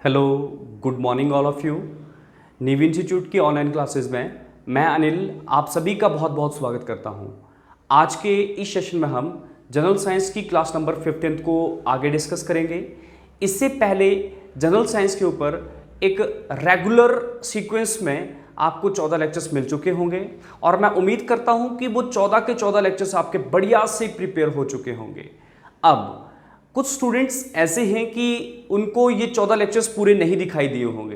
Hello, good morning all of you. नीव institute की online classes में मैं अनिल आप सभी का बहुत बहुत स्वागत करता हूं। आज के इस सेशन में हम जनरल साइंस की क्लास नंबर 15 को आगे डिस्कस करेंगे। इससे पहले जनरल साइंस के ऊपर एक रेगुलर सीक्वेंस में आपको 14 लेक्चर्स मिल चुके होंगे और मैं उम्मीद करता हूं कि वो 14 के 14 लेक्चर्स आपके बढ़िया से प्रिपेयर हो चुके होंगे। अब कुछ स्टूडेंट्स ऐसे हैं कि उनको ये 14 लेक्चर्स पूरे नहीं दिखाई दिए होंगे,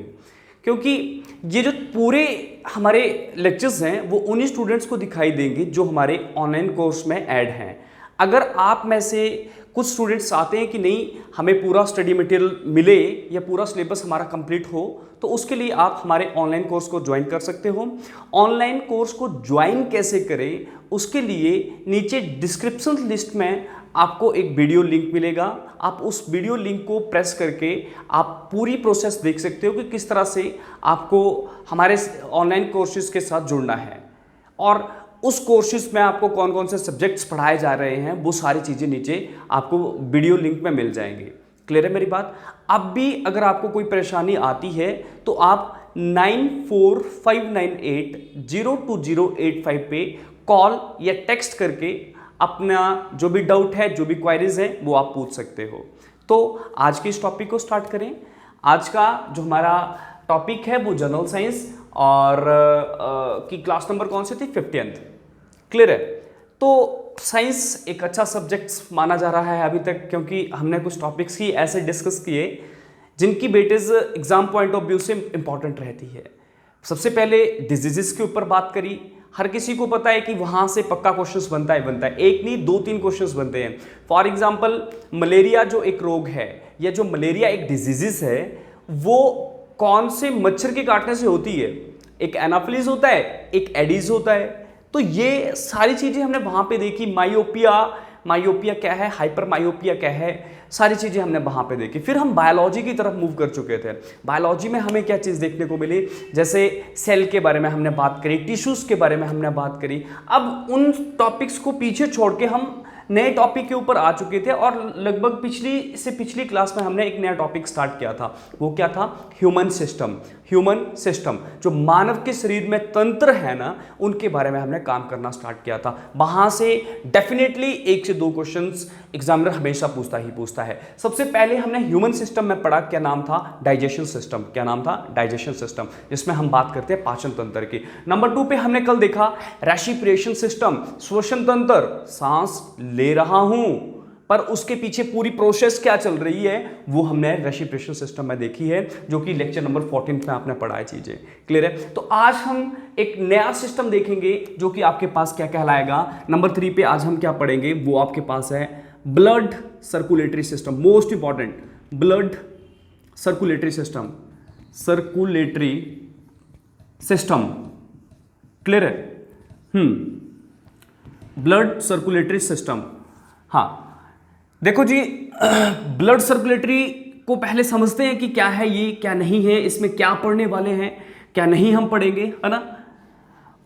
क्योंकि ये जो पूरे हमारे लेक्चर्स हैं वो उन्हीं स्टूडेंट्स को दिखाई देंगे जो हमारे ऑनलाइन कोर्स में ऐड हैं। अगर आप में से कुछ स्टूडेंट्स आते हैं कि नहीं हमें पूरा स्टडी मटेरियल मिले या पूरा सिलेबस हमारा कंप्लीट हो, तो उसके लिए आप हमारे ऑनलाइन कोर्स को ज्वाइन कर सकते हो। ऑनलाइन कोर्स को ज्वाइन कैसे करें, उसके लिए नीचे डिस्क्रिप्शन लिस्ट में आपको एक वीडियो लिंक मिलेगा। आप उस वीडियो लिंक को प्रेस करके आप पूरी प्रोसेस देख सकते हो कि किस तरह से आपको हमारे ऑनलाइन कोर्सेज के साथ जुड़ना है और उस कोर्सेज में आपको कौन कौन से सब्जेक्ट्स पढ़ाए जा रहे हैं, वो सारी चीज़ें नीचे आपको वीडियो लिंक में मिल जाएंगी। क्लियर है मेरी बात? अब भी अगर आपको कोई परेशानी आती है तो आप 9459802085 पे कॉल या टेक्स्ट करके अपना जो भी डाउट है, जो भी क्वायरीज है, वो आप पूछ सकते हो। तो आज के इस टॉपिक को स्टार्ट करें। आज का जो हमारा टॉपिक है वो जनरल साइंस और की क्लास नंबर कौन सी थी? 15th। क्लियर है? तो साइंस एक अच्छा सब्जेक्ट माना जा रहा है अभी तक, क्योंकि हमने कुछ टॉपिक्स ही ऐसे डिस्कस किए जिनकी weightage exam point of view से इंपॉर्टेंट रहती है। सबसे पहले डिजीजेस के ऊपर बात करी। हर किसी को पता है कि वहां से पक्का क्वेश्चंस बनता है, एक नहीं 2-3 क्वेश्चंस बनते हैं। फॉर एग्जांपल मलेरिया जो एक रोग है या जो मलेरिया एक डिजीज है, वो कौन से मच्छर के काटने से होती है? एक एनाफिलिस होता है, एक एडिस होता है। तो ये सारी चीजें हमने वहां पे देखी। मायोपिया क्या है, हाइपर मायोपिया क्या है, सारी चीजें हमने वहां पे देखी। फिर हम बायोलॉजी की तरफ मूव कर चुके थे। बायोलॉजी में हमें क्या चीज देखने को मिली? जैसे सेल के बारे में हमने बात करी, टिश्यूज के बारे में हमने बात करी। अब उन टॉपिक्स को पीछे छोड़ के हम नए टॉपिक के ऊपर आ चुके थे और लगभग पिछली क्लास में हमने एक नया टॉपिक स्टार्ट किया था। वो क्या था? ह्यूमन सिस्टम जो मानव के शरीर में तंत्र है ना, उनके बारे में हमने काम करना स्टार्ट किया था। वहां से डेफिनेटली 1 से 2 क्वेश्चंस एग्जामिनर हमेशा पूछता है। सबसे पहले हमने ह्यूमन सिस्टम में पढ़ा, क्या नाम था? Digestion system. क्या नाम था? डाइजेशन सिस्टम, जिसमें हम बात करते हैं पाचन तंत्र की। नंबर 2 पे हमने कल देखा रेस्पिरेशन सिस्टम, श्वसन तंत्र, सांस ले रहा हूं पर उसके पीछे पूरी प्रोसेस क्या चल रही है, वो हमने रेस्पिरेशन सिस्टम में देखी है, जो कि लेक्चर नंबर 14 में आपने पढ़ा है चीजें। क्लियर है? तो आज हम एक नया सिस्टम देखेंगे जो कि आपके पास क्या कहलाएगा। नंबर 3 पे आज हम क्या पढ़ेंगे, वो आपके पास है blood circulatory system. Most important, blood circulatory system. Clear है? Blood circulatory system. हाँ, देखो जी, ब्लड सर्कुलेटरी को पहले समझते हैं कि क्या है ये, क्या नहीं है, इसमें क्या पढ़ने वाले हैं, क्या नहीं हम पढ़ेंगे, है ना?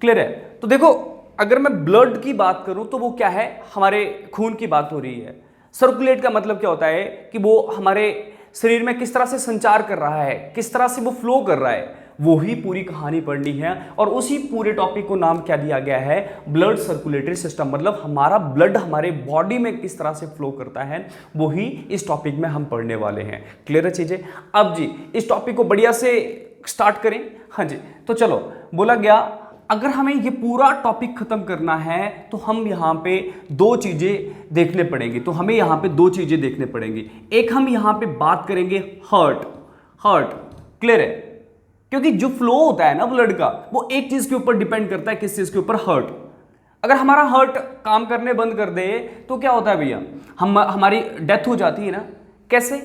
क्लियर है? तो देखो, अगर मैं ब्लड की बात करूं तो वो क्या है? हमारे खून की बात हो रही है। सर्कुलेट का मतलब क्या होता है कि वो हमारे शरीर में किस तरह से संचार कर रहा है, किस तरह से वो फ्लो कर रहा है, वो ही पूरी कहानी पढ़नी है। और उसी पूरे टॉपिक को नाम क्या दिया गया है? Blood circulatory system. मतलब हमारा ब्लड हमारे बॉडी में किस तरह से फ्लो करता है, वो ही इस टॉपिक में हम पढ़ने वाले हैं। क्लियर है चीजें? अब जी इस टॉपिक को बढ़िया से स्टार्ट करें। हाँ जी, तो चलो, बोला गया अगर हमें ये पूरा टॉपिक खत्म करना है तो हम यहाँ पे 2 चीजें देखने पड़ेंगी। तो हमें यहाँ पे 2 चीजें देखने पड़ेंगी। एक, हम यहाँ पे बात करेंगे हार्ट। क्लियर है? क्योंकि जो फ्लो होता है ना ब्लड का, वो एक चीज के ऊपर डिपेंड करता है। किस चीज के ऊपर? हार्ट। अगर हमारा हार्ट काम करने बंद कर दे तो क्या होता है भैया? हमारी डेथ हो जाती है ना। कैसे?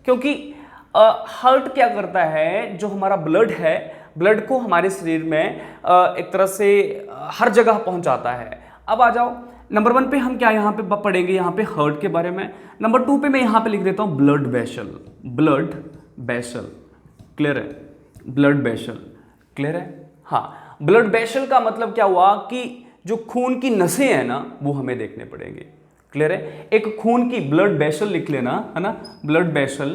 क्योंकि हार्ट क्या करता है, जो हमारा ब्लड है, ब्लड को हमारे शरीर में एक तरह से हर जगह पहुंचाता है। अब आ जाओ, नंबर 1 पे हम क्या यहाँ पे पढ़ेंगे? यहाँ पे हार्ट के बारे में। नंबर 2 पे मैं यहाँ पे लिख देता हूँ ब्लड वेसल। क्लियर है? Blood vessel. क्लियर है? हाँ, ब्लड वेसल का मतलब क्या हुआ कि जो खून की नसें हैं ना, वो हमें देखने पड़ेंगे। क्लियर है? एक खून की ब्लड वेसल लिख लेना, है ना, ब्लड वेसल।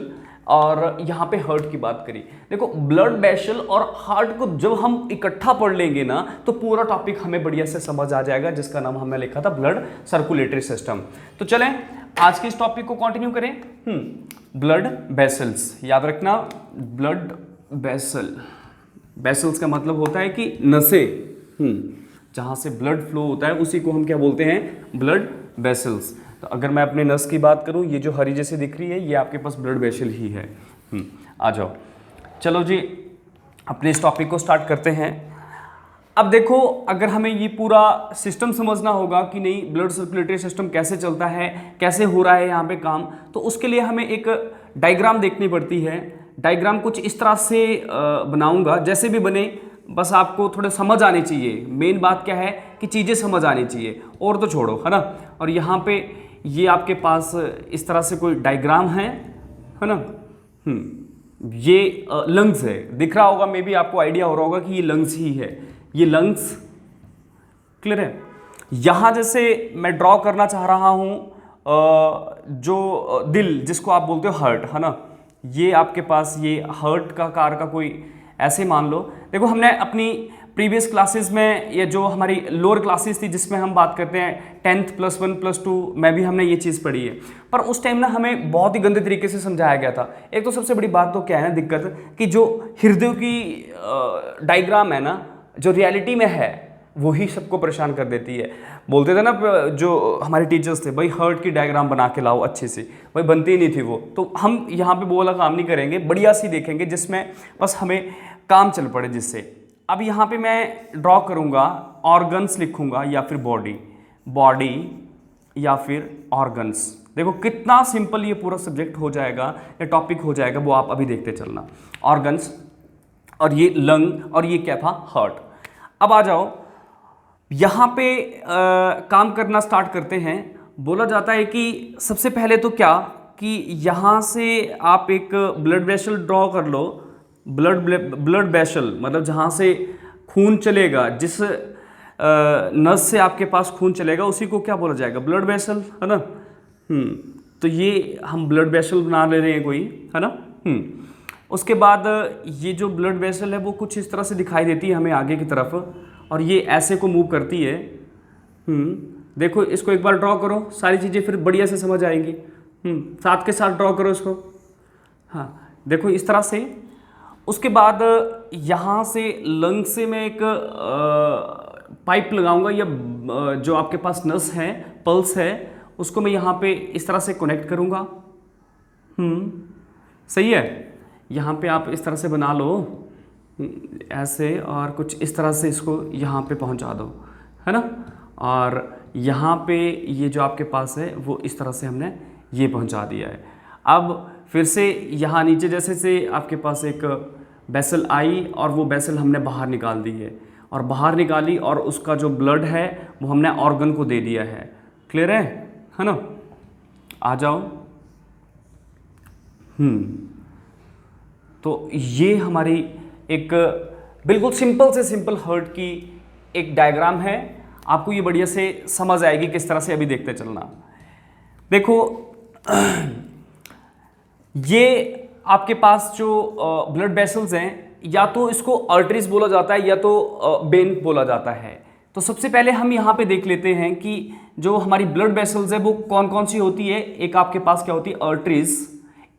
और यहाँ पे हार्ट की बात करी। देखो ब्लड वेसल और हार्ट को जब हम इकट्ठा पढ़ लेंगे ना तो पूरा टॉपिक हमें बढ़िया से समझ आ जाएगा, जिसका नाम हमने लिखा था ब्लड सर्कुलेटरी सिस्टम। तो चलें आज के इस टॉपिक को कंटिन्यू करें। ब्लड वेसल्स, याद रखना ब्लड वेसल, वेसल्स का मतलब होता है कि नसें, जहाँ से ब्लड फ्लो होता है उसी को हम क्या बोलते हैं, ब्लड वेसल्स। तो अगर मैं अपने नस की बात करूँ, ये जो हरी जैसे दिख रही है ये आपके पास ब्लड वेसल ही है। आ जाओ, चलो जी अपने इस टॉपिक को स्टार्ट करते हैं। अब देखो अगर हमें ये पूरा सिस्टम समझना होगा कि नहीं ब्लड सर्कुलेटरी सिस्टम कैसे चलता है, कैसे हो रहा है यहाँ पे काम, तो उसके लिए हमें एक डायग्राम देखनी पड़ती है। डायग्राम कुछ इस तरह से बनाऊंगा, जैसे भी बने बस आपको थोड़ा समझ आनी चाहिए। मेन बात क्या है कि चीज़ें समझ आनी चाहिए, और तो छोड़ो, है ना। और यहाँ पे ये आपके पास इस तरह से कोई डायग्राम है ना। ये लंग्स है, दिख रहा होगा, मे बी आपको आइडिया हो रहा होगा कि ये लंग्स ही है, ये लंग्स क्लियर है। यहाँ जैसे मैं ड्रॉ करना चाह रहा हूँ जो दिल जिसको आप बोलते हो हार्ट, है ना, ये आपके पास ये हार्ट का कार का कोई ऐसे मान लो। देखो हमने अपनी प्रीवियस क्लासेस में, ये जो हमारी लोअर क्लासेस थी जिसमें हम बात करते हैं 10th +1 +2 में भी हमने ये चीज़ पढ़ी है, पर उस टाइम ना हमें बहुत ही गंदे तरीके से समझाया गया था। एक तो सबसे बड़ी बात तो क्या है ना, दिक्कत कि जो हृदय की डायग्राम है ना, जो रियलिटी में है वही सबको परेशान कर देती है। बोलते थे ना जो हमारे टीचर्स थे, भाई हार्ट की डायग्राम बना के लाओ अच्छे से, भाई बनती ही नहीं थी वो। तो हम यहाँ पे वो वाला काम नहीं करेंगे, बढ़िया सी देखेंगे जिसमें बस हमें काम चल पड़े जिससे। अब यहाँ पे मैं ड्रॉ करूँगा, ऑर्गन्स लिखूँगा या फिर बॉडी या फिर ऑर्गन्स। देखो कितना सिंपल ये पूरा सब्जेक्ट हो जाएगा, ये टॉपिक हो जाएगा, वो आप अभी देखते चलना। ऑर्गन्स, और ये लंग, और ये क्या था, हार्ट। अब आ जाओ यहाँ पे काम करना स्टार्ट करते हैं। बोला जाता है कि सबसे पहले तो क्या कि यहाँ से आप एक ब्लड वेसल ड्रॉ कर लो। ब्लड वेसल मतलब जहाँ से खून चलेगा, जिस नस से आपके पास खून चलेगा उसी को क्या बोला जाएगा, ब्लड वेसल, है ना। तो ये हम ब्लड वेसल बना ले रहे हैं कोई, है ना। उसके बाद ये जो ब्लड वेसल है वो कुछ इस तरह से दिखाई देती है हमें आगे की तरफ, और ये ऐसे को मूव करती है। देखो इसको एक बार ड्रॉ करो, सारी चीज़ें फिर बढ़िया से समझ आएंगी। साथ के साथ ड्रॉ करो इसको। हाँ देखो इस तरह से। उसके बाद यहाँ से लंग से मैं एक पाइप लगाऊंगा, या जो आपके पास नस है, पल्स है, उसको मैं यहाँ पे इस तरह से कनेक्ट करूँगा। सही है। यहाँ पे आप इस तरह से बना लो ऐसे, और कुछ इस तरह से इसको यहाँ पे पहुँचा दो, है ना। और यहाँ पे ये जो आपके पास है वो इस तरह से हमने ये पहुँचा दिया है। अब फिर से यहाँ नीचे जैसे से आपके पास एक वेसल आई, और वो वेसल हमने बाहर निकाल दी है, और बाहर निकाली, और उसका जो ब्लड है वो हमने ऑर्गन को दे दिया है। क्लियर है ना। आ जाओ। तो ये हमारी एक बिल्कुल सिंपल से सिंपल हार्ट की एक डायग्राम है। आपको ये बढ़िया से समझ आएगी किस तरह से, अभी देखते चलना। देखो ये आपके पास जो ब्लड वेसल्स हैं, या तो इसको आर्टरीज बोला जाता है या तो वेन बोला जाता है। तो सबसे पहले हम यहाँ पे देख लेते हैं कि जो हमारी ब्लड वेसल्स है वो कौन कौन सी होती है। एक आपके पास क्या होती है, आर्टरीज,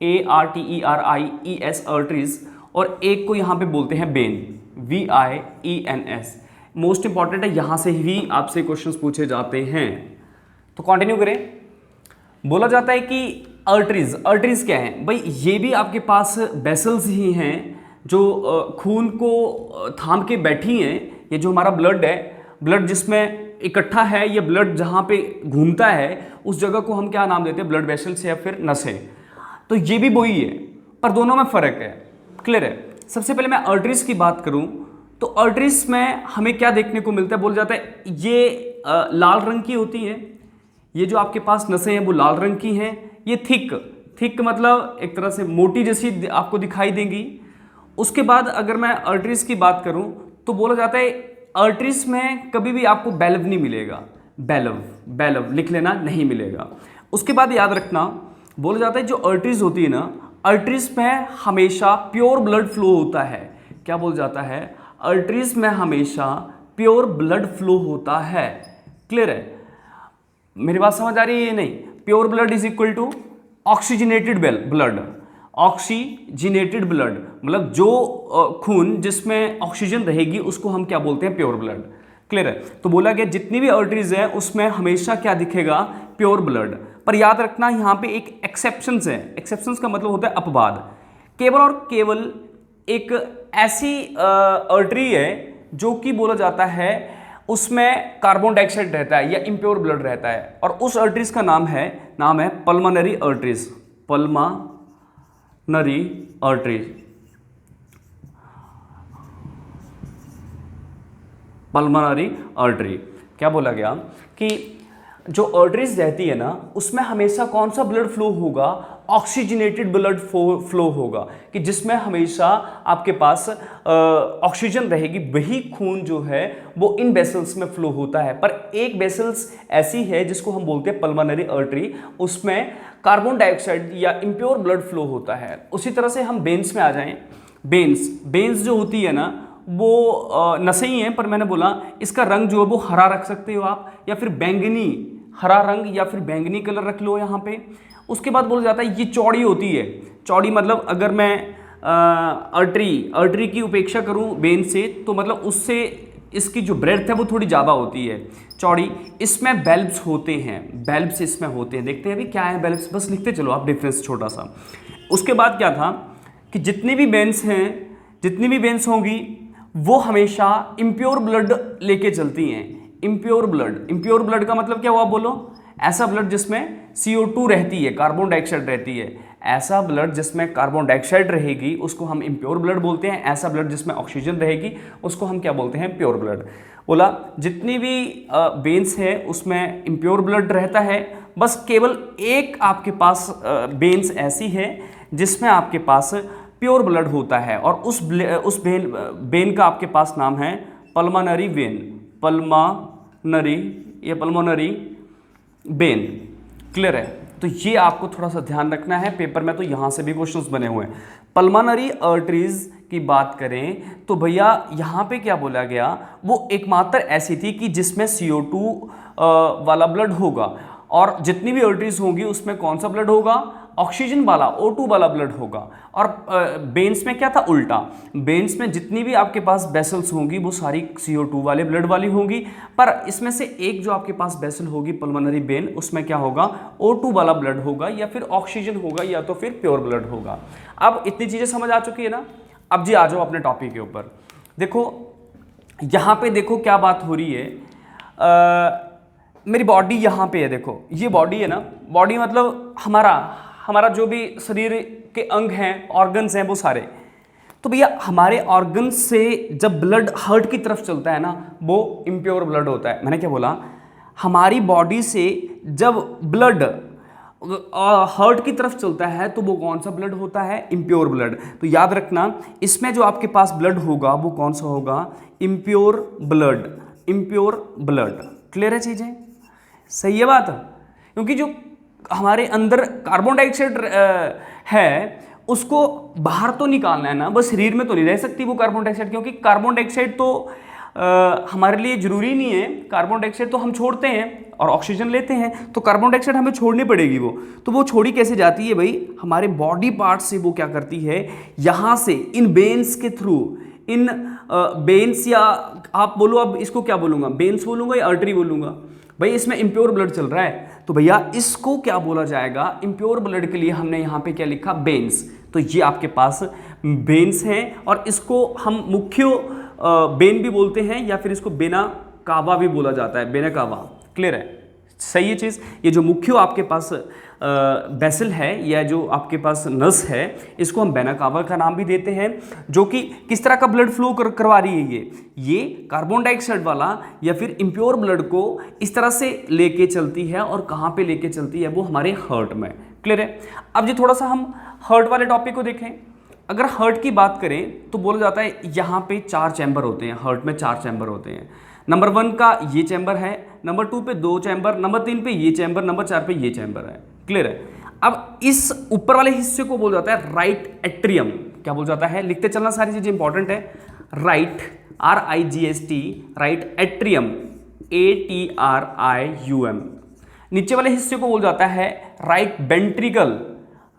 ARTERIES आर्टरीज, और एक को यहाँ पे बोलते हैं वेन, VIENS। मोस्ट इंपॉर्टेंट है, यहाँ से ही आपसे क्वेश्चंस पूछे जाते हैं। तो कंटिन्यू करें। बोला जाता है कि आर्टरीज क्या है भाई, ये भी आपके पास वेसल्स ही हैं जो खून को थाम के बैठी हैं। ये जो हमारा ब्लड है, ब्लड जिसमें इकट्ठा है, ये ब्लड जहाँ पे घूमता है उस जगह को हम क्या नाम देते हैं, ब्लड वेसल्स या फिर नसें। तो ये भी वही है, पर दोनों में फ़र्क है। क्लियर है। सबसे पहले मैं आर्टरीज की बात करूं तो आर्टरीज में हमें क्या देखने को मिलता है, बोला जाता है ये लाल रंग की होती है। ये जो आपके पास नसें हैं वो लाल रंग की हैं। ये थिक मतलब एक तरह से मोटी जैसी आपको दिखाई देंगी। उसके बाद अगर मैं आर्टरीज की बात करूं तो बोला जाता है आर्टरीज में कभी भी आपको बैलव नहीं मिलेगा, बैलव लिख लेना, नहीं मिलेगा। उसके बाद याद रखना, बोला जाता है जो आर्टरीज होती है ना, आर्टरीज में हमेशा प्योर ब्लड फ्लो होता है। क्या बोल जाता है? आर्टरीज में हमेशा प्योर ब्लड फ्लो होता है। क्लियर है? मेरी बात समझ आ रही है ये नहीं? Pure blood is equal to oxygenated blood. Oxygenated blood मतलब जो खून जिसमें ऑक्सीजन रहेगी उसको हम क्या बोलते हैं? Pure blood. क्लियर है? तो बोला गया जितनी भी आर्टरीज है उसमें हमेशा क्या दिखेगा? Pure blood. पर याद रखना यहाँ पे एक एक्सेप्शंस है। एक्सेप्शंस का मतलब होता है अपवाद। केवल और केवल एक ऐसी आर्टरी है जो कि बोला जाता है उसमें कार्बन डाइऑक्साइड रहता है या इम्प्योर ब्लड रहता है, और उस आर्टरीज का नाम है pulmonary arteries. Pulmonary arteries, pulmonary artery. क्या बोला गया कि जो आर्टरीज रहती है ना उसमें हमेशा कौन सा ब्लड फ्लो होगा? ऑक्सीजनेटेड ब्लड फ्लो होगा, कि जिसमें हमेशा आपके पास ऑक्सीजन रहेगी। वही खून जो है वो इन वेसल्स में फ्लो होता है। पर एक वेसल्स ऐसी है जिसको हम बोलते हैं पल्मोनरी आर्टरी, उसमें कार्बन डाइऑक्साइड या इम्प्योर ब्लड फ्लो होता है। उसी तरह से हम वेन्स में आ जाएं। वेन्स जो होती है ना वो नसें ही हैं, पर मैंने बोला इसका रंग जो है वो हरा रख सकते हो आप, या फिर बैंगनी, हरा रंग या फिर बैंगनी कलर रख लो यहाँ पे। उसके बाद बोला जाता है ये चौड़ी होती है। चौड़ी मतलब अगर मैं आर्टरी की उपेक्षा करूँ वेन से, तो मतलब उससे इसकी जो ब्रेड्थ है वो थोड़ी ज़्यादा होती है, चौड़ी। इसमें वेल्व्स होते हैं, वेल्व्स इसमें होते हैं। देखते हैं अभी क्या है वेल्व्स, बस लिखते चलो आप डिफरेंस छोटा सा। उसके बाद क्या था कि जितनी भी वेन्स होंगी वो हमेशा इम्प्योर ब्लड लेके चलती हैं। इम्प्योर ब्लड का मतलब क्या हुआ बोलो? ऐसा ब्लड जिसमें CO2 रहती है, कार्बन डाइऑक्साइड रहती है। ऐसा ब्लड जिसमें कार्बन डाइऑक्साइड रहेगी उसको हम इम्प्योर ब्लड बोलते हैं। ऐसा ब्लड जिसमें ऑक्सीजन रहेगी उसको हम क्या बोलते हैं? Pure blood. बोला जितनी भी वेन्स है उसमें इम्प्योर ब्लड रहता है। बस केवल एक आपके पास वेन्स ऐसी है जिसमें आपके पास प्योर ब्लड होता है, और उस वेन का आपके पास नाम है pulmonary vein. Pulmonary vein. Clear है? तो ये आपको थोड़ा सा ध्यान रखना है, पेपर में तो यहाँ से भी क्वेश्चंस बने हुए हैं। पल्मोनरी आर्टरीज की बात करें तो भैया यहाँ पे क्या बोला गया, वो एकमात्र ऐसी थी कि जिसमें CO2 वाला ब्लड होगा, और जितनी भी आर्टरीज होंगी उसमें कौन सा ब्लड होगा? ऑक्सीजन वाला, O2 वाला ब्लड होगा। और वेन्स में क्या था? उल्टा। वेन्स में जितनी भी आपके पास वेसल्स होंगी वो सारी CO2 वाले ब्लड वाली होंगी, पर इसमें से एक जो आपके पास वेसल होगी पल्मोनरी वेन, उसमें क्या होगा? O2 वाला ब्लड होगा, या फिर ऑक्सीजन होगा, या तो फिर प्योर ब्लड होगा। अब इतनी चीज़ें समझ आ चुकी है ना? अब जी आ जाओ अपने टॉपिक के ऊपर। देखो यहाँ पे देखो क्या बात हो रही है। मेरी बॉडी यहाँ पे है, देखो ये बॉडी है ना। बॉडी मतलब हमारा जो भी शरीर के अंग हैं, ऑर्गन्स हैं, वो सारे। तो भैया हमारे ऑर्गन से जब ब्लड हार्ट की तरफ चलता है ना वो इम्प्योर ब्लड होता है। मैंने क्या बोला? हमारी बॉडी से जब ब्लड हार्ट की तरफ चलता है तो वो कौन सा ब्लड होता है? Impure blood. तो याद रखना इसमें जो आपके पास ब्लड होगा वो कौन सा होगा? Impure blood. क्लियर है चीजें? सही है बात? क्योंकि जो हमारे अंदर कार्बन डाइऑक्साइड है उसको बाहर तो निकालना है ना, बस शरीर में तो नहीं रह सकती वो कार्बन डाइऑक्साइड, क्योंकि कार्बन डाइऑक्साइड तो हमारे लिए जरूरी नहीं है। कार्बन डाइऑक्साइड तो हम छोड़ते हैं और ऑक्सीजन लेते हैं, तो कार्बन डाइऑक्साइड हमें छोड़नी पड़ेगी। वो छोड़ी कैसे जाती है भाई? हमारे बॉडी पार्ट से वो क्या करती है, यहाँ से इन वेन्स के थ्रू, इन वेन्स, या आप बोलो अब इसको क्या बोलूँगा, वेन्स बोलूँगा या आर्टरी बोलूँगा? भाई इसमें इम्प्योर ब्लड चल रहा है, तो भैया इसको क्या बोला जाएगा? इम्प्योर ब्लड के लिए हमने यहाँ पे क्या लिखा? वेन्स। तो ये आपके पास वेन्स हैं, और इसको हम मुख्य वेन भी बोलते हैं, या फिर इसको वेना कावा भी बोला जाता है, वेना कावा। क्लियर है? सही है चीज़। ये जो मुख्य आपके पास वेसल है या जो आपके पास नस है, इसको हम वेना कावा का नाम भी देते हैं, जो कि किस तरह का ब्लड फ्लो करवा रही है? ये कार्बन डाइऑक्साइड वाला या फिर इम्प्योर ब्लड को इस तरह से लेके चलती है, और कहाँ पे लेके चलती है? वो हमारे हार्ट में। क्लियर है? अब जी थोड़ा सा हम हार्ट वाले टॉपिक को देखें। अगर हार्ट की बात करें तो बोला जाता है यहाँ पे 4 चैम्बर होते हैं, हार्ट में 4 चैम्बर होते हैं। नंबर 1 का ये चैम्बर है, नंबर 2 पे 2 चैम्बर, नंबर 3 पे ये चैम्बर, नंबर 4 पे ये चैम्बर है। क्लियर है। अब इस ऊपर वाले हिस्से को बोल जाता है राइट एट्रियम। क्या बोल जाता है, लिखते चलना, सारी चीजें इंपॉर्टेंट है। Right, RIGST, right atrium, ATRIUM। नीचे वाले हिस्से को बोल जाता है right ventricle,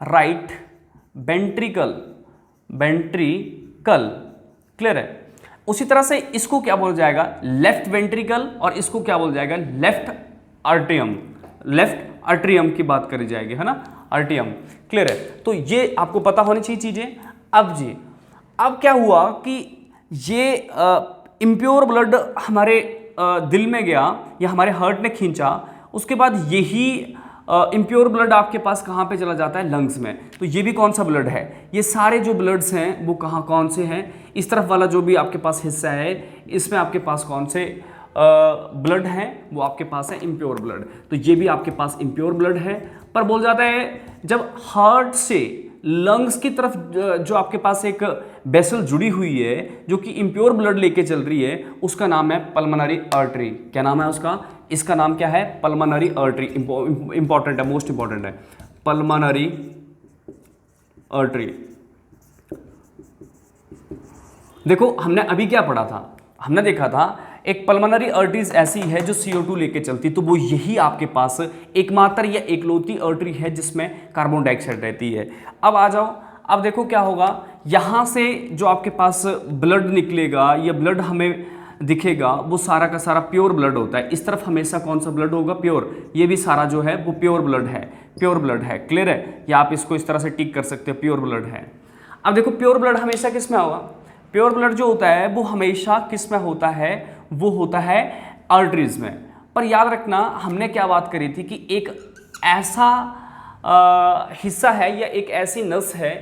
right ventricle, ventricle. Clear है। उसी तरह से इसको क्या बोला जाएगा, लेफ्ट वेंट्रिकल, और इसको क्या बोला जाएगा, लेफ्ट आर्टियम। लेफ्ट आर्टियम की बात करी जाएगी, है ना, आर्टियम। क्लियर है। तो ये आपको पता होनी चाहिए चीजें। अब जी, अब क्या हुआ कि ये इम्प्योर ब्लड हमारे दिल में गया या हमारे हार्ट ने खींचा, उसके बाद यही इम्प्योर ब्लड आपके पास कहाँ पे चला जाता है, लंग्स में। तो ये भी कौन सा ब्लड है, ये सारे जो ब्लड्स हैं वो कहाँ कौन से हैं, इस तरफ वाला जो भी आपके पास हिस्सा है इसमें आपके पास कौन से ब्लड हैं, वो आपके पास है इम्प्योर ब्लड। तो ये भी आपके पास इम्प्योर ब्लड है। पर बोल जाता है जब हार्ट से लंग्स की तरफ जो आपके पास एक वेसल जुड़ी हुई है जो कि इम्प्योर ब्लड लेके चल रही है, उसका नाम है पल्मोनरी आर्टरी। क्या नाम है उसका, इसका नाम क्या है, पल्मोनरी आर्टरी। इंपॉर्टेंट है, मोस्ट इंपॉर्टेंट है, पल्मोनरी आर्टरी। देखो हमने अभी क्या पढ़ा था, हमने देखा था एक पल्मोनरी आर्टरीज ऐसी है जो CO2 लेके चलती, तो वो यही आपके पास एकमात्र या एकलौती आर्टरी है जिसमें कार्बन डाइऑक्साइड रहती है। अब आ जाओ, अब देखो क्या होगा, यहाँ से जो आपके पास ब्लड निकलेगा या ब्लड हमें दिखेगा वो सारा का सारा प्योर ब्लड होता है। इस तरफ हमेशा कौन सा ब्लड होगा, प्योर। ये भी सारा जो है वो प्योर ब्लड है, प्योर ब्लड है। क्लियर है, या आप इसको इस तरह से टिक कर सकते हो, प्योर ब्लड है। अब देखो प्योर ब्लड हमेशा किस में होगा, प्योर ब्लड जो होता है वो हमेशा किस में होता है, वो होता है आर्टरीज में। पर याद रखना हमने क्या बात करी थी कि एक ऐसा हिस्सा है या एक ऐसी नस है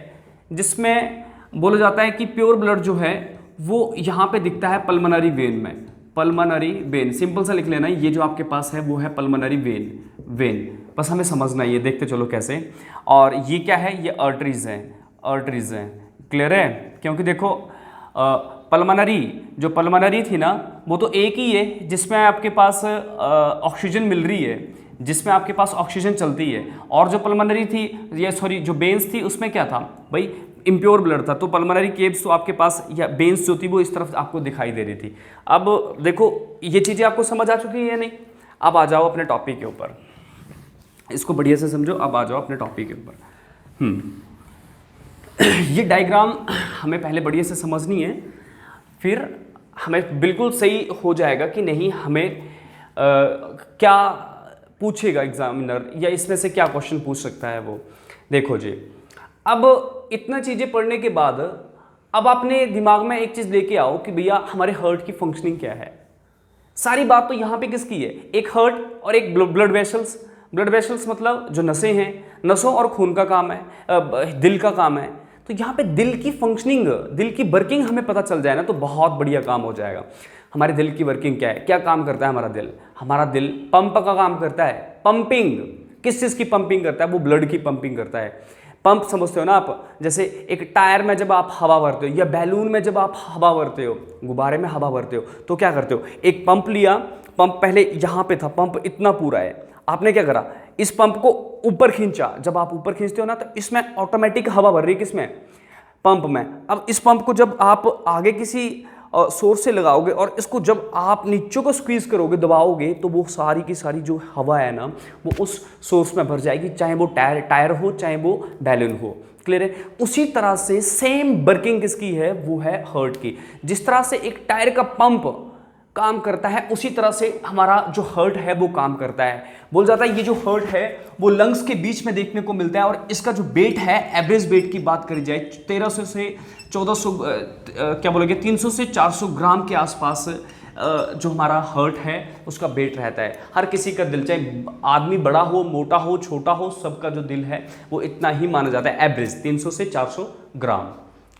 जिसमें बोला जाता है कि प्योर ब्लड जो है वो यहाँ पे दिखता है पल्मोनरी वेन में। पल्मोनरी वेन, सिंपल सा लिख लेना, ये जो आपके पास है वो है पल्मोनरी वेन। वेन बस हमें समझना है, ये देखते चलो कैसे। और ये क्या है, ये आर्टरीज हैं, आर्टरीज हैं। क्लियर है, क्योंकि देखो पल्मोनरी, जो पल्मोनरी थी ना वो तो एक ही है जिसमें आपके पास ऑक्सीजन मिल रही है, जिसमें आपके पास ऑक्सीजन चलती है। और जो पल्मोनरी थी, ये सॉरी जो बेन्स थी, उसमें क्या था भाई, इम्प्योर ब्लड था। तो पल्मोनरी केव्स तो आपके पास या बेन्स जो थी वो इस तरफ आपको दिखाई दे रही थी। अब देखो ये चीज़ें आपको समझ आ चुकी है या नहीं। अब आ जाओ अपने टॉपिक के ऊपर, इसको बढ़िया से समझो। अब आ जाओ अपने टॉपिक के ऊपर। ये डायग्राम हमें पहले बढ़िया से समझनी है, फिर हमें बिल्कुल सही हो जाएगा कि नहीं हमें क्या पूछेगा एग्जामिनर या इसमें से क्या क्वेश्चन पूछ सकता है वो। देखो जी, अब इतना चीज़ें पढ़ने के बाद अब अपने दिमाग में एक चीज़ लेके आओ कि भैया हमारे हार्ट की फंक्शनिंग क्या है। सारी बात तो यहाँ पे किसकी है, एक हार्ट और एक ब्लड वेसल्स। ब्लड वेसल्स मतलब जो नसें हैं, नसों और खून का काम है, दिल का काम है। तो यहाँ पे दिल की फंक्शनिंग, दिल की वर्किंग हमें पता चल जाए ना तो बहुत बढ़िया काम हो जाएगा। हमारे दिल की वर्किंग क्या है, क्या काम करता है हमारा दिल, हमारा दिल पंप का काम करता है। पंपिंग, किस चीज़ की पंपिंग करता है, वो ब्लड की पंपिंग करता है। पंप समझते हो ना आप, जैसे एक टायर में जब आप हवा भरते हो या बैलून में जब आप हवा भरते हो, गुब्बारे में हवा भरते हो, तो क्या करते हो, एक पंप लिया, पंप पहले यहाँ पे था, पंप इतना पूरा है, आपने क्या करा, इस पंप को ऊपर खींचा। जब आप ऊपर खींचते हो ना तो इसमें ऑटोमेटिक हवा भर रही है, किसमें, पंप में। अब इस पंप को जब आप आगे किसी सोर्स से लगाओगे और इसको जब आप नीचे को स्क्वीज करोगे, दबाओगे, तो वो सारी की सारी जो हवा है ना वो उस सोर्स में भर जाएगी, चाहे वो टायर हो चाहे वो बैलून हो। क्लियर है। उसी तरह से सेम वर्किंग किसकी है, वो है हार्ट की। जिस तरह से एक टायर का पंप काम करता है उसी तरह से हमारा जो हार्ट है वो काम करता है। बोल जाता है ये जो हार्ट है वो लंग्स के बीच में देखने को मिलता है और इसका जो वेट है, एवरेज वेट की बात करी जाए 1300 से 1400 क्या बोलेंगे 300 से 400 ग्राम के आसपास जो हमारा हार्ट है उसका वेट रहता है। हर किसी का दिल, चाहे आदमी बड़ा हो, मोटा हो, छोटा हो, सबका जो दिल है वो इतना ही माना जाता है, एवरेज 300 से 400 ग्राम।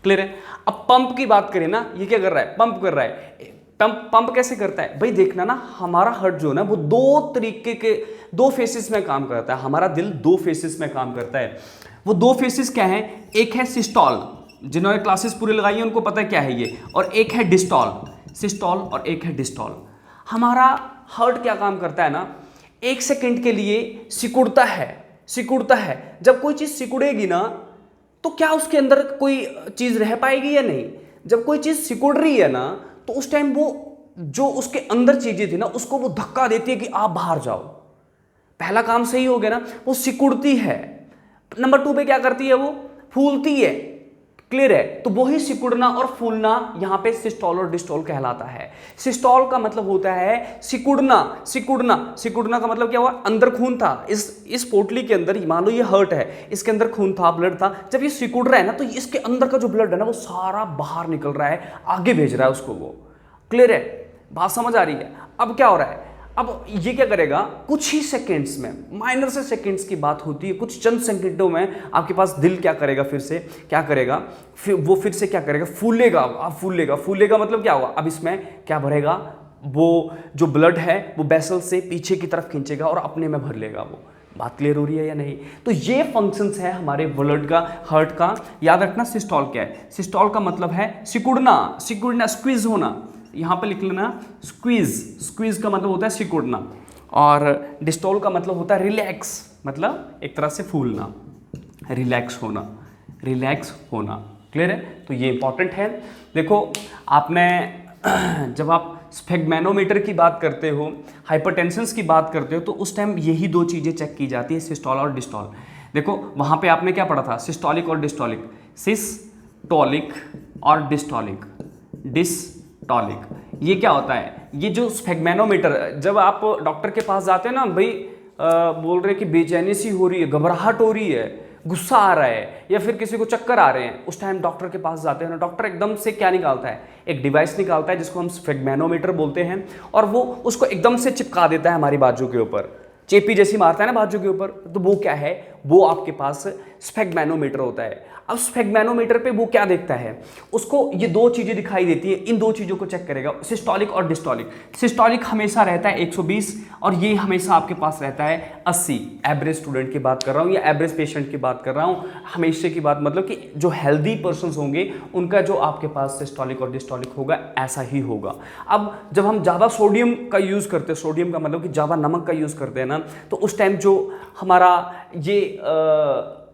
क्लियर है। अब पंप की बात करें ना, ये क्या कर रहा है, पंप कर रहा है। पंप कैसे करता है भाई, देखना ना, हमारा हार्ट जो है ना वो दो तरीके के, दो फेसेस में काम करता है। हमारा दिल दो फेसेस में काम करता है। वो दो फेसेस क्या है, एक है सिस्टोल, जिन्होंने क्लासेस पूरी लगाई है उनको पता है क्या है ये, और एक है डिस्टोल, सिस्टोल और एक है डिस्टोल। हमारा हार्ट क्या काम करता है ना, 1 सेकंड के लिए सिकुड़ता है। जब कोई चीज सिकुड़ेगी ना तो क्या उसके अंदर कोई चीज रह पाएगी या नहीं? जब कोई चीज सिकुड़ रही है ना तो उस टाइम वो जो उसके अंदर चीजें थी ना उसको वो धक्का देती है कि आप बाहर जाओ। पहला काम सही हो गया ना, वो सिकुड़ती है। नंबर 2 पे क्या करती है, वो फूलती है। क्लियर है? तो वही सिकुड़ना और फूलना यहां पे सिस्टोल और डिस्टोल कहलाता है। सिस्टोल का मतलब होता है सिकुड़ना का मतलब क्या हुआ, अंदर खून था, इस पोटली के अंदर, मान लो ये हर्ट है, इसके अंदर खून था, ब्लड था। जब ये सिकुड़ रहा है ना तो इसके अंदर का जो ब्लड है ना वो सारा बाहर निकल रहा है, आगे भेज रहा है उसको वो। क्लियर है? बात समझ आ रही है? अब क्या हो रहा है, अब ये क्या करेगा, कुछ ही सेकंड्स में, माइनर से सेकंड्स की बात होती है, कुछ चंद सेकंडों में आपके पास दिल क्या करेगा, फिर से क्या करेगा, फिर से क्या करेगा, फूलेगा। अब फूलेगा मतलब क्या होगा, अब इसमें क्या भरेगा, वो जो ब्लड है वो वेसल से पीछे की तरफ खींचेगा और अपने में भर लेगा। वो बात क्लियर हो रही है या नहीं? तो ये फंक्शंस है हमारे ब्लड का, हार्ट का। याद रखना सिस्टोल क्या है। सिस्टोल का मतलब है सिकुड़ना, स्क्वीज होना। यहां पे लिख लेना स्क्वीज का मतलब होता है सिकुड़ना, और डिस्टोल का मतलब होता है रिलैक्स, मतलब एक तरह से फूलना, रिलैक्स होना। क्लियर है? तो ये इंपॉर्टेंट है। देखो आपने जब आप स्फेगमेनोमीटर की बात करते हो, हाइपरटेंशन की बात करते हो, तो उस टाइम यही 2 चीजें चेक की जाती है, सिस्टोल और डिस्टोल। देखो वहां पे आपने क्या पढ़ा था, सिस्टोलिक और डिस्टोलिक, सिस्टोलिक और डिस्टोलिक। ये क्या होता है, ये जो स्फेगमेनोमीटर, जब आप डॉक्टर के पास जाते हैं ना, भाई बोल रहे कि बेचैनी सी हो रही है, घबराहट हो रही है, गुस्सा आ रहा है, या फिर किसी को चक्कर आ रहे हैं, उस टाइम डॉक्टर के पास जाते हैं ना, डॉक्टर एकदम से क्या निकालता है, एक डिवाइस निकालता है जिसको हम स्फेगमेनोमीटर बोलते हैं, और वो उसको एकदम से चिपका देता है हमारी बाजू के ऊपर, चेपी जैसी मारता है ना बाजू के ऊपर। तो वो क्या है, वो आपके पास स्फेगमेनोमीटर होता है। अब स्फेगमेनोमीटर पे वो क्या देखता है, उसको ये 2 चीजें दिखाई देती है, इन 2 चीजों को चेक करेगा, सिस्टोलिक और डिस्टोलिक। सिस्टोलिक हमेशा रहता है 120 और ये हमेशा आपके पास रहता है 80। एवरेज स्टूडेंट की बात कर रहा हूँ या एवरेज पेशेंट की बात कर रहा हूँ, हमेशा की बात, मतलब कि जो हेल्दी पर्सन होंगे उनका जो आपके पास सिस्टोलिक और डिस्टोलिक होगा ऐसा ही होगा। अब जब हम ज़्यादा सोडियम का यूज़ करते हैं, सोडियम का मतलब कि ज़्यादा नमक का यूज़ करते हैं ना, तो उस टाइम जो हमारा ये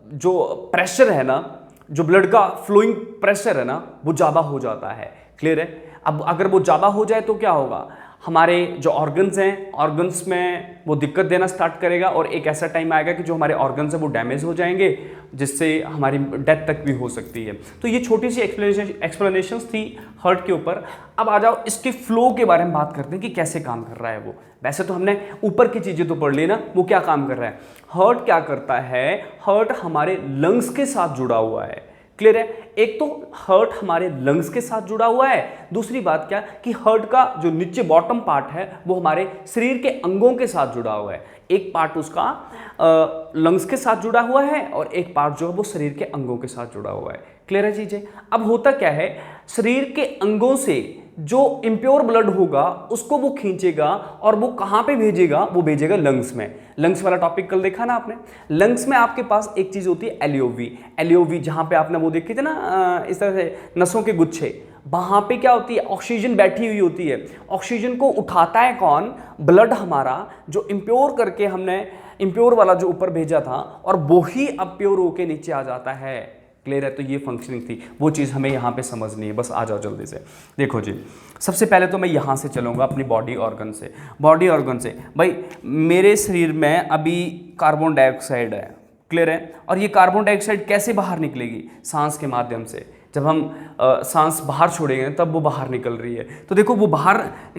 जो प्रेशर है ना, जो ब्लड का फ्लोइंग प्रेशर है ना, वो ज़्यादा हो जाता है। क्लियर है? अब अगर वो ज़्यादा हो जाए तो क्या होगा, हमारे जो ऑर्गन्स हैं, ऑर्गन्स में वो दिक्कत देना स्टार्ट करेगा, और एक ऐसा टाइम आएगा कि जो हमारे ऑर्गन्स हैं वो डैमेज हो जाएंगे, जिससे हमारी डेथ तक भी हो सकती है। तो ये छोटी सी एक्सप्लेनेशंस थी हार्ट के ऊपर। अब आ जाओ इसके फ्लो के बारे में बात करते हैं कि कैसे काम कर रहा है वो। वैसे तो हमने ऊपर की चीज़ें तो पढ़ ली ना, वो क्या काम कर रहा है। हार्ट क्या करता है, हार्ट हमारे लंग्स के साथ जुड़ा हुआ है। क्लियर है? एक तो हार्ट हमारे लंग्स के साथ जुड़ा हुआ है, दूसरी बात क्या कि हार्ट का जो नीचे बॉटम पार्ट है वो हमारे शरीर के अंगों के साथ जुड़ा हुआ है। एक पार्ट उसका लंग्स के साथ जुड़ा हुआ है और एक पार्ट जो है वो शरीर के अंगों के साथ जुड़ा हुआ है। क्लियर है चीजें? अब होता क्या है, शरीर के अंगों से जो इम्प्योर ब्लड होगा उसको वो खींचेगा और वो कहाँ पे भेजेगा, वो भेजेगा लंग्स में। लंग्स वाला टॉपिक कल देखा ना आपने। लंग्स में आपके पास एक चीज होती है एलियोवी, जहां पे आपने वो देखी थी ना, इस तरह से नसों के गुच्छे, वहां पे क्या होती है, ऑक्सीजन बैठी हुई होती है। ऑक्सीजन को उठाता है कौन, ब्लड हमारा, जो इम्प्योर करके हमने इम्प्योर वाला जो ऊपर भेजा था, और वो ही अब प्योर होके नीचे आ जाता है। क्लियर है? तो ये फंक्शनिंग थी, वो चीज़ हमें यहाँ पे समझनी है। बस आ जाओ जल्दी से। देखो जी, सबसे पहले तो मैं यहाँ से चलूँगा अपनी बॉडी ऑर्गन से। भाई मेरे शरीर में अभी कार्बन डाइऑक्साइड है। क्लियर है? और ये कार्बन डाइऑक्साइड कैसे बाहर निकलेगी, सांस के माध्यम से। जब हम सांस बाहर छोड़ेंगे तब वो बाहर निकल रही है। तो देखो वो बाहर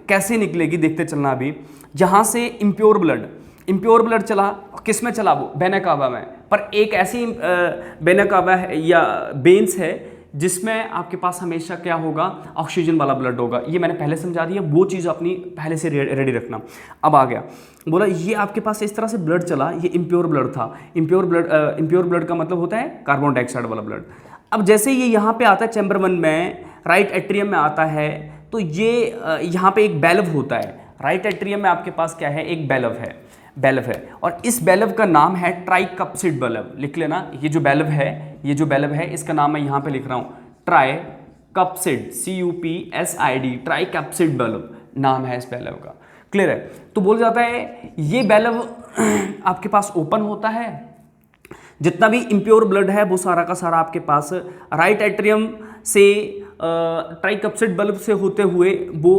कैसे निकलेगी, देखते चलना। अभी यहाँ से इम्प्योर ब्लड चला, किस में चला, वो वेना कावा में। पर एक ऐसी वेना कावा है या वेन्स है जिसमें आपके पास हमेशा क्या होगा, ऑक्सीजन वाला ब्लड होगा। ये मैंने पहले समझा दिया, वो चीज़ अपनी पहले से रेडी रखना। अब आ गया, बोला ये आपके पास इस तरह से ब्लड चला, ये इम्प्योर ब्लड था। इम्प्योर ब्लड का मतलब होता है कार्बन डाइऑक्साइड वाला ब्लड। अब जैसे ये यहाँ पे आता है चैम्बर 1 में, राइट एट्रियम में आता है, तो ये यहाँ पे एक बैल्व होता है। राइट एट्रियम में आपके पास क्या है, एक बैल्व है, और इस बैल्व का नाम है ट्राइकप्सिड बैल्व। लिख लेना, ये जो बैल्व है इसका नाम मैं यहाँ पे लिख रहा हूँ, ट्राइकप्सिड, CUPSID, ट्राइकप्सिड बैल्व नाम है इस बैल्व का। क्लियर है। तो बोल जाता है ये बैल्व आपके पास ओपन होता है, जितना भी इम्प्योर ब्लड है वो सारा का सारा आपके पास राइट एट्रियम से ट्राइकप्सिड बल्ब से होते हुए वो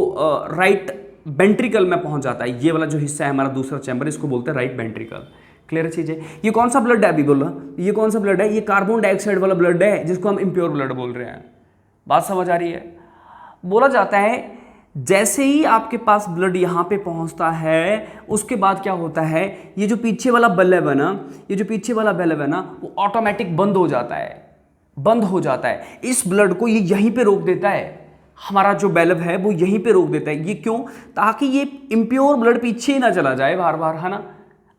राइट वेंट्रिकल में पहुंच जाता है। ये वाला जो हिस्सा है हमारा दूसरा चैम्बर, इसको बोलते हैं राइट वेंट्रिकल। क्लियर चीज है। ये कौन सा ब्लड है अभी बोला, ये कौन सा ब्लड है, ये कार्बन डाइऑक्साइड वाला ब्लड है जिसको हम इम्प्योर ब्लड बोल रहे हैं। बात समझ आ रही है। बोला जाता है जैसे ही आपके पास ब्लड यहाँ पे पहुँचता है उसके बाद क्या होता है, ये जो पीछे वाला बल्ब है ना, ये जो पीछे वाला बल्ब है ना, वो ऑटोमेटिक बंद हो जाता है, बंद हो जाता है। इस ब्लड को ये यहीं पे रोक देता है, हमारा जो बल्ब है वो यहीं पे रोक देता है। ये क्यों, ताकि ये इम्प्योर ब्लड पीछे ना चला जाए बार बार, है ना।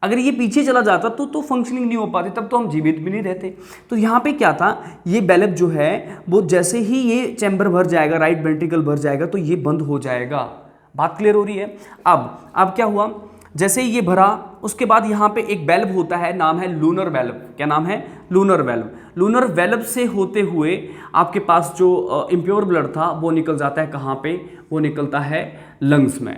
अगर ये पीछे चला जाता तो फंक्शनिंग नहीं हो पाती, तब तो हम जीवित भी नहीं रहते। तो यहाँ पे क्या था, ये बल्ब जो है वो जैसे ही ये चैम्बर भर जाएगा, राइट वेंट्रिकल भर जाएगा, तो ये बंद हो जाएगा। बात क्लियर हो रही है। अब क्या हुआ, जैसे ही ये भरा उसके बाद यहाँ पे एक बल्ब होता है, नाम है लूनर बल्ब। क्या नाम है, लूनर बल्ब। लूनर बल्ब से होते हुए आपके पास जो इम्प्योर ब्लड था वो निकल जाता है कहाँ पे, वो निकलता है लंग्स में,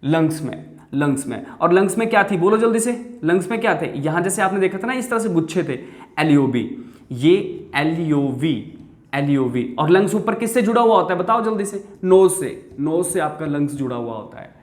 लंग्स में, लंग्स में। और लंग्स में क्या थी, बोलो जल्दी से, लंग्स में क्या थे, यहां जैसे आपने देखा था ना इस तरह से गुच्छे थे, एलईओबी, ये एलईओवी, एलईओवी। और लंग्स ऊपर किससे जुड़ा हुआ होता है बताओ जल्दी से, नोज से, नोज से आपका लंग्स जुड़ा हुआ होता है,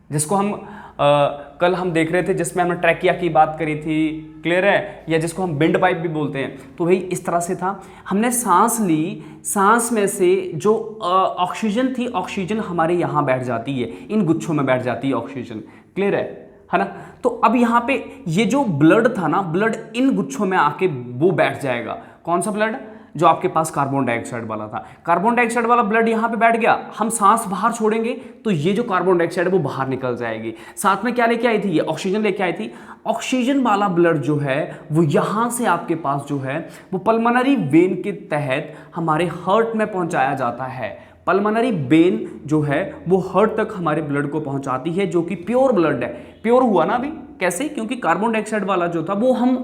जिसको हम कल हम देख रहे थे जिसमें हमने ट्रैकिया की बात करी थी। क्लियर है, या जिसको हम विंड पाइप भी बोलते हैं। तो भाई इस तरह से था, हमने सांस ली, सांस में से जो ऑक्सीजन थी, ऑक्सीजन हमारे यहाँ बैठ जाती है, इन गुच्छों में बैठ जाती है ऑक्सीजन। क्लियर है ना। तो अब यहाँ पे ये जो ब्लड था ना, ब्लड इन गुच्छों में आके वो बैठ जाएगा। कौन सा ब्लड, जो आपके पास कार्बन डाइऑक्साइड वाला था, कार्बन डाइऑक्साइड वाला ब्लड यहाँ पे बैठ गया। हम सांस बाहर छोड़ेंगे तो ये जो कार्बन डाइऑक्साइड है वो बाहर निकल जाएगी। साथ में क्या लेके आई थी, ये ऑक्सीजन लेके आई थी। ऑक्सीजन वाला ब्लड जो है वो यहाँ से आपके पास जो है वो पल्मोनरी वेन के तहत हमारे हार्ट में पहुँचाया जाता है। पल्मोनरी वेन जो है वो हार्ट तक हमारे ब्लड को पहुंचाती है, जो कि प्योर ब्लड है। प्योर हुआ ना अभी, कैसे, क्योंकि कार्बन डाइऑक्साइड वाला जो था वो हम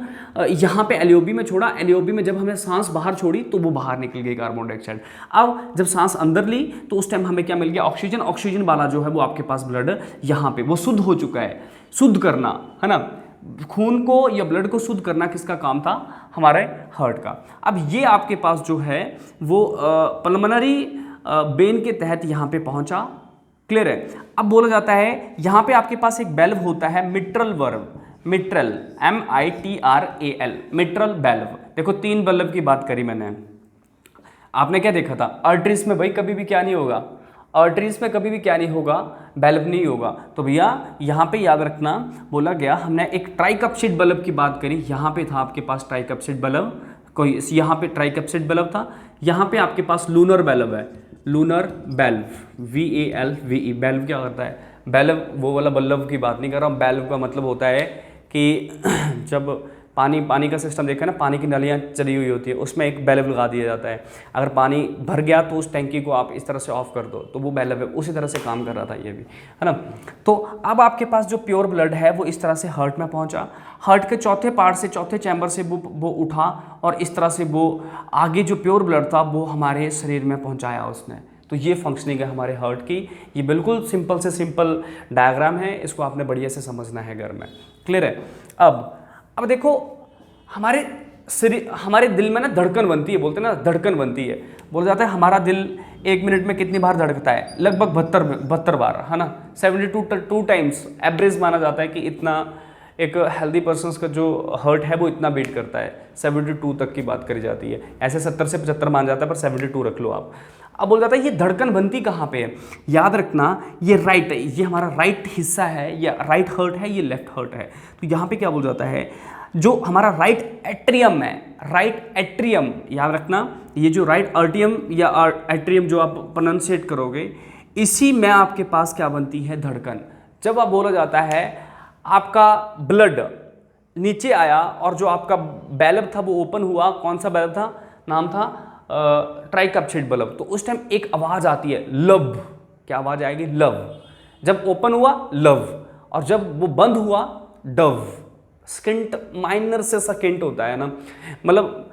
यहाँ पे एलईओबी में छोड़ा, एलईओबी में जब हमने सांस बाहर छोड़ी तो वो बाहर निकल गई कार्बन डाइऑक्साइड। अब जब सांस अंदर ली तो उस टाइम हमें क्या मिल गया, ऑक्सीजन। ऑक्सीजन वाला जो है वो आपके पास ब्लड यहाँ पे वो शुद्ध हो चुका है। शुद्ध करना है ना, खून को या ब्लड को शुद्ध करना किसका काम था, हमारे हार्ट का। अब ये आपके पास जो है वो पल्मोनरी वेन के तहत यहाँ पे पहुंचा। क्लियर है। अब बोला जाता है यहाँ पे आपके पास एक बल्ब होता है mitral worm, mitral, MITRAL, mitral bulb. देखो 3 बल्ब की बात करी मैंने, आपने क्या देखा था, आर्टरीज में भाई कभी भी क्या नहीं होगा, आर्टरीज में कभी भी क्या नहीं होगा, बल्ब नहीं होगा। तो भैया यहाँ पे याद रखना, बोला गया हमने एक ट्राइकप्सिड बल्ब की बात करी, यहाँ पे था आपके पास ट्राइकप्सिड बल्ब, कोई यहाँ पे ट्राइकप्सिड बल्ब था, यहाँ पे आपके पास लूनर बल्ब है, लूनर बल्ब, VALVE। बल्ब क्या करता है, बल्ब वो वाला बल्ब की बात नहीं कर रहा हूँ। बल्ब का मतलब होता है कि जब पानी का सिस्टम देखा ना, पानी की नलियाँ चली हुई होती है, उसमें एक बल्ब लगा दिया जाता है। अगर पानी भर गया तो उस टैंकी को आप इस तरह से ऑफ कर दो तो वो बल्ब है, उसी तरह से काम कर रहा था ये भी, है ना। तो अब आपके पास जो प्योर ब्लड है वो इस तरह से हार्ट में पहुंचा, हार्ट के चौथे पार्ट से, चौथे चैम्बर से वो उठा और इस तरह से वो आगे जो प्योर ब्लड था वो हमारे शरीर में पहुँचाया उसने। तो ये फंक्शनिंग है हमारे हार्ट की। ये बिल्कुल सिंपल से सिंपल डायग्राम है, इसको आपने बढ़िया से समझना है घर में। क्लियर है। अब देखो हमारे दिल में ना धड़कन बनती है, बोलते हैं ना धड़कन बनती है। बोला जाता है हमारा दिल 1 मिनट में कितनी बार धड़कता है, लगभग 72 बार, है ना। 72 टाइम्स एवरेज माना जाता है कि इतना एक हेल्दी पर्सन्स का जो हार्ट है वो इतना बीट करता है। 72 तक की बात करी जाती है, ऐसे 70 से 75 मान जाता है, पर 72 रख लो आप। अब बोल जाता है ये धड़कन बनती कहाँ पे है, याद रखना ये राइट है, ये हमारा राइट हिस्सा है, या राइट हार्ट है, ये लेफ्ट हार्ट है। तो यहाँ पे क्या बोल जाता है, जो हमारा राइट एट्रियम है, राइट एट्रियम याद रखना, ये जो राइट आर्टियम या एट्रियम जो आप प्रोनाउंसिएट करोगे, इसी में आपके पास क्या बनती है, धड़कन। जब आप बोला जाता है आपका ब्लड नीचे आया और जो आपका बल्ब था वो ओपन हुआ, कौन सा बल्ब था, नाम था ट्राइकप्सिड बल्ब, तो उस टाइम एक आवाज आती है लव। क्या आवाज आएगी, लव। जब ओपन हुआ लव, और जब वो बंद हुआ डव। सेकेंड माइनर से सेकेंड होता है ना, मतलब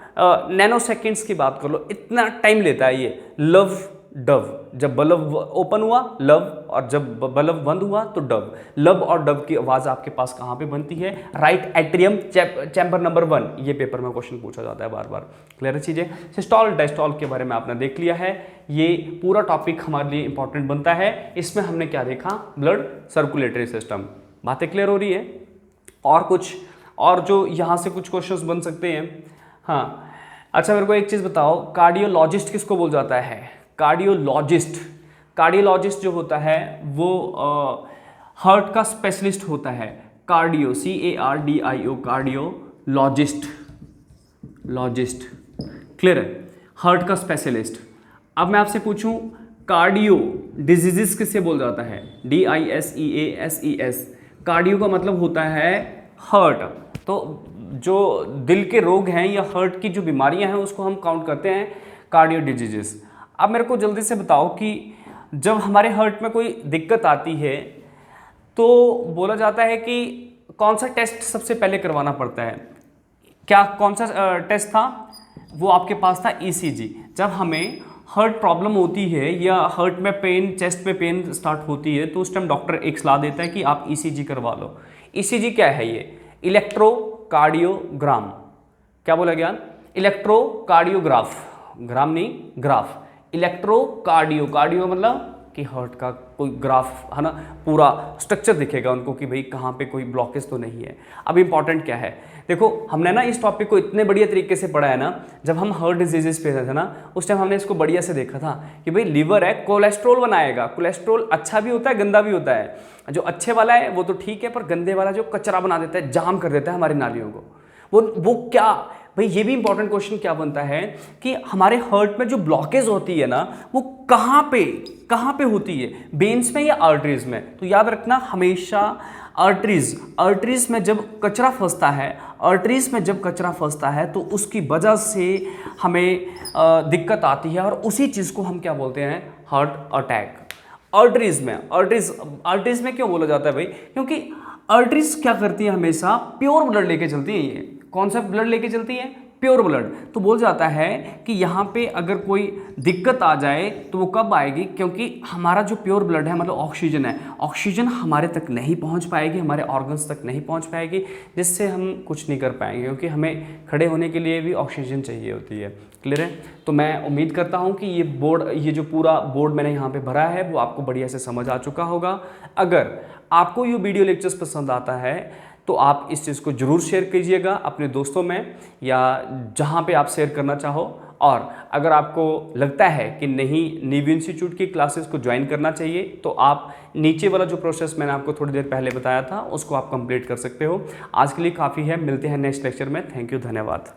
नैनो सेकेंड्स की बात कर लो, इतना टाइम लेता है ये लव डव, जब बल्ब ओपन हुआ लव, और जब बल्ब बंद हुआ तो डव। लब और डव की आवाज़ आपके पास कहाँ पे बनती है? Right atrium chamber number 1। ये पेपर में क्वेश्चन पूछा जाता है बार बार। क्लियर है चीज़ें? सिस्टोल डायस्टोल के बारे में आपने देख लिया है। ये पूरा टॉपिक हमारे लिए इंपॉर्टेंट बनता है। इसमें हमने क्या देखा? Blood circulatory system. बातें क्लियर हो रही है? और कुछ और जो यहाँ से कुछ क्वेश्चंस बन सकते हैं। हाँ, अच्छा मेरे को एक चीज़ बताओ, कार्डियोलॉजिस्ट किसको बोल जाता है? कार्डियोलॉजिस्ट, कार्डियोलॉजिस्ट जो होता है वो हार्ट का स्पेशलिस्ट होता है। कार्डियो, CARDIO, कार्डियोलॉजिस्ट, लॉजिस्ट। क्लियर है? हार्ट का स्पेशलिस्ट। अब मैं आपसे पूछूं, कार्डियो डिजीजेस किससे बोल जाता है? DISEASES। कार्डियो का मतलब होता है हार्ट। तो जो दिल के रोग हैं या हार्ट की जो बीमारियां हैं उसको हम काउंट करते हैं कार्डियो डिजीजेस। अब मेरे को जल्दी से बताओ कि जब हमारे हार्ट में कोई दिक्कत आती है तो बोला जाता है कि कौन सा टेस्ट सबसे पहले करवाना पड़ता है? क्या कौन सा टेस्ट था? वो आपके पास था ECG। जब हमें हार्ट प्रॉब्लम होती है या हार्ट में पेन, चेस्ट में पेन स्टार्ट होती है तो उस टाइम डॉक्टर एक सलाह देता है कि आप ECG करवा लो। ECG क्या है? ये इलेक्ट्रोकार्डियोग्राम। क्या बोला गया? इलेक्ट्रोकार्डियोग्राफ, ग्राम नहीं ग्राफ। इलेक्ट्रोकार्डियो, कार्डियो मतलब कि हार्ट का कोई ग्राफ है ना, पूरा स्ट्रक्चर दिखेगा उनको कि भाई कहाँ पे कोई ब्लॉकेज तो नहीं है। अब इंपॉर्टेंट क्या है, देखो हमने ना इस टॉपिक को इतने बढ़िया तरीके से पढ़ा है ना, जब हम हार्ट डिजीजेस पे थे ना उस टाइम हमने इसको बढ़िया से देखा था कि भाई लीवर है, कोलेस्ट्रॉल बनाएगा। कोलेस्ट्रॉल अच्छा भी होता है, गंदा भी होता है। जो अच्छे वाला है वो तो ठीक है, पर गंदे वाला जो कचरा बना देता है, जाम कर देता है हमारी नालियों को, वो क्या भाई? ये भी इंपॉर्टेंट क्वेश्चन क्या बनता है कि हमारे हार्ट में जो ब्लॉकेज होती है ना वो कहाँ पे होती है? वेन्स में या आर्टरीज में? तो याद रखना हमेशा आर्टरीज में जब कचरा फंसता है, तो उसकी वजह से हमें दिक्कत आती है और उसी चीज़ को हम क्या बोलते हैं? Heart attack. आर्टरीज में क्यों बोला जाता है भाई? क्योंकि आर्टरीज क्या करती है? हमेशा प्योर ब्लड लेके चलती है। ये कौन सा ब्लड लेके चलती है? Pure blood. तो बोल जाता है कि यहाँ पे अगर कोई दिक्कत आ जाए तो वो कब आएगी? क्योंकि हमारा जो प्योर ब्लड है, मतलब ऑक्सीजन है, ऑक्सीजन हमारे तक नहीं पहुँच पाएगी, हमारे ऑर्गन्स तक नहीं पहुँच पाएगी, जिससे हम कुछ नहीं कर पाएंगे, क्योंकि हमें खड़े होने के लिए भी ऑक्सीजन चाहिए होती है। क्लियर है? तो मैं उम्मीद करता हूँ कि ये जो पूरा बोर्ड मैंने यहाँ पे भरा है वो आपको बढ़िया से समझ आ चुका होगा। अगर आपको ये वीडियो लेक्चर्स पसंद आता है तो आप इस चीज़ को ज़रूर शेयर कीजिएगा अपने दोस्तों में या जहाँ पे आप शेयर करना चाहो। और अगर आपको लगता है कि नहीं नीव इंस्टीट्यूट की क्लासेस को ज्वाइन करना चाहिए तो आप नीचे वाला जो प्रोसेस मैंने आपको थोड़ी देर पहले बताया था उसको आप कंप्लीट कर सकते हो। आज के लिए काफ़ी है, मिलते हैं नेक्स्ट लेक्चर में। थैंक यू, धन्यवाद।